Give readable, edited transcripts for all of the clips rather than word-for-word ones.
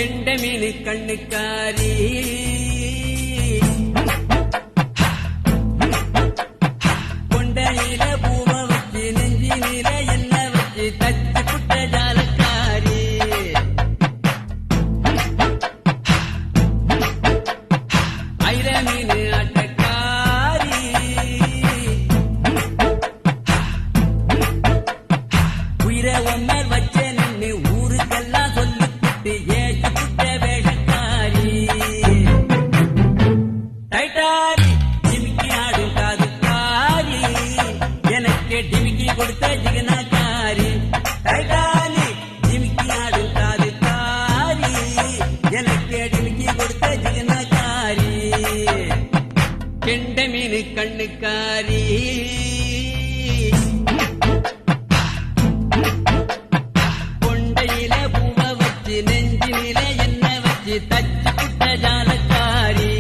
கெண்டமீனு கண்ணுக்காரி கொண்டையில பூவ வச்சு நெஞ்சினில என்ன வச்சு தச்சு புட்ட ஜாலக்காரி ஐரமீனு ஆட்டக்காரி உயிரை ஒன்னர் வச்ச நின்று ஊருக்கெல்லாம் சொல்லிட்டு ஏச்சு புட்ட வேடக்காரி டைட்டாரி டிமிக்கி ஆடும் காதுக்காரி எனக்கு டிமிக்கி கொடுத்த ஜிகனாக்காரி டைட்டாரி டிமிக்கி ஆடும் காதுக்காரி எனக்கு டிமிக்கி கொடுத்த ஜிகனாக்காரி கெண்டமீனு கண்ணுக்காரி கொண்டையில பூவ வச்சு நெஞ்சினில என்ன வச்சு தச்சு புட்ட ஜாலக்காரி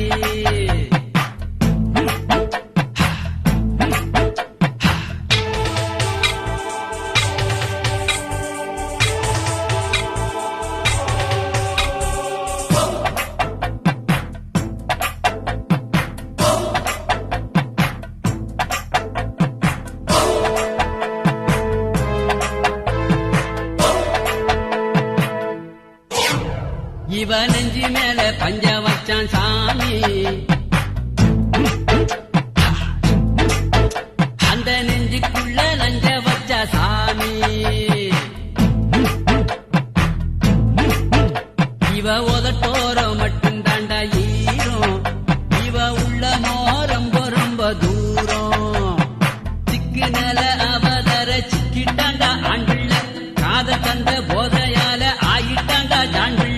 இவ நெஞ்சி மேல பஞ்ச வச்சான் சாமி அந்த நெஞ்சுக்குள்ள லஞ்ச வச்ச சாமி இவ உதட்டோரம் மட்டும் தாண்டா ஈரம் இவ உள்ளமோ ரொம்ப ரொம்ப தூரம் சிக்கு நில அவதர சிக்கிட்டாண்டா ஆண்டுள்ள காத தந்த போதையால ஆயிட்டாண்டா ஜாண்டுள்ள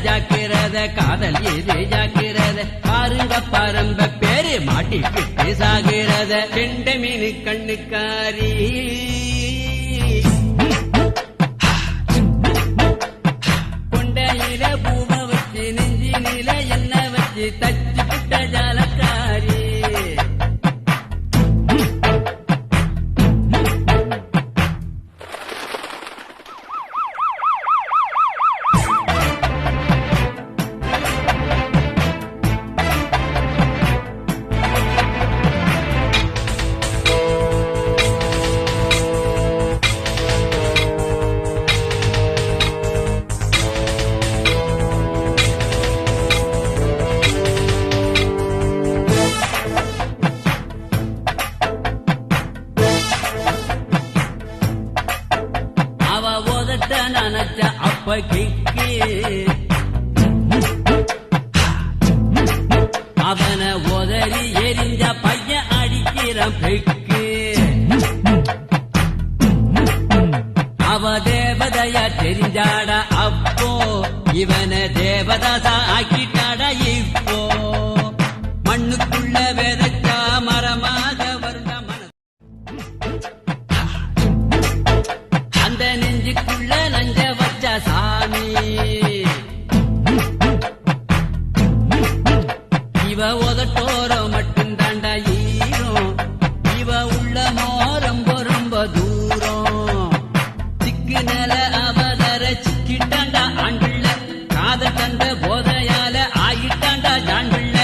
ஜாக்கிரத காதல் இது ஜாக்கிரத பாருங்க பாரம்ப பேரு மாட்டிக்கிட்டு சாகிறத கெண்டமீனு கண்ணுக்காரி கொண்டையில பூவ வச்சு நெஞ்சினில என்ன வச்சு தச்சு புட்ட ஜாலக்காரி நினைச்ச அப்ப கிக்கு அவனை உதறி எரிஞ்ச பையன் அடிக்கிறான் பெக்கு அவ தேவதையா தெரிஞ்சாடா அப்போ இவனை தேவதாசா ஆக்கிட்டாடா இப்போ மண்ணுக்குள்ள விதைச்சா மரமாக வருண்ட அந்த நெஞ்சுக்குள்ள லஞ்ச வச்ச சாமி இவ உதட்டோரம் மட்டும் தாண்டா ஈரம் இவ உள்ளமோ ரொம்ப ரொம்ப தூரம் சிக்கு நில அவதர சிக்கிட்டாண்டா ஆண்டுள்ள காத தந்த போதையால ஆயிட்டாண்டா ஜாண்டுள்ள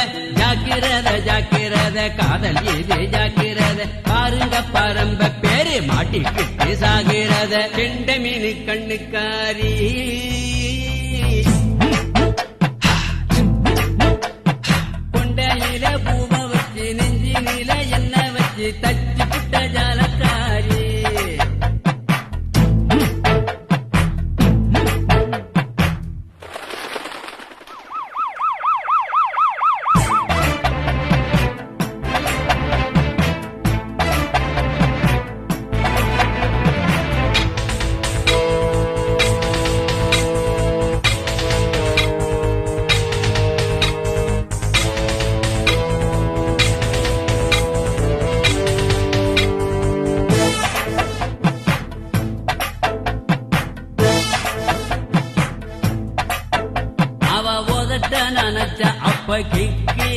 ஜாக்கிரத காதல் இது ஜாக்கிரத பாருங்க பாரம்ப பேரு மாட்டிக்கிட்டு சாகிறத கெண்டமீனு கண்ணுக்காரி கொண்டையில பூவ வச்சு நெஞ்சினில என்ன வச்சு தச்சு புட்ட ஜாலக்காரி நினைச்ச அப்ப கிக்கு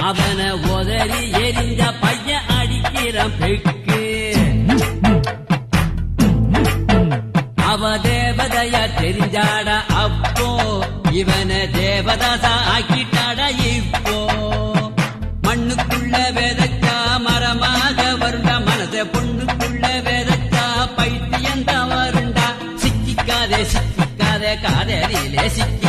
அவனை உதறி எரிஞ்ச பையன் அடிக்கிறான் பெக்கு அவ தேவதையா தெரிஞ்சாடா அப்போ இவன தேவதாசா ஆக்கிட்டாடா இப்போ மண்ணுக்குள்ள வேதச்சா மரமாக வருண்டா மனச பொண்ணுக்குள்ள வேதச்சா பைத்தியந்தான் வருண்டா சிக்கிக்காதே காதலிலே சிக்க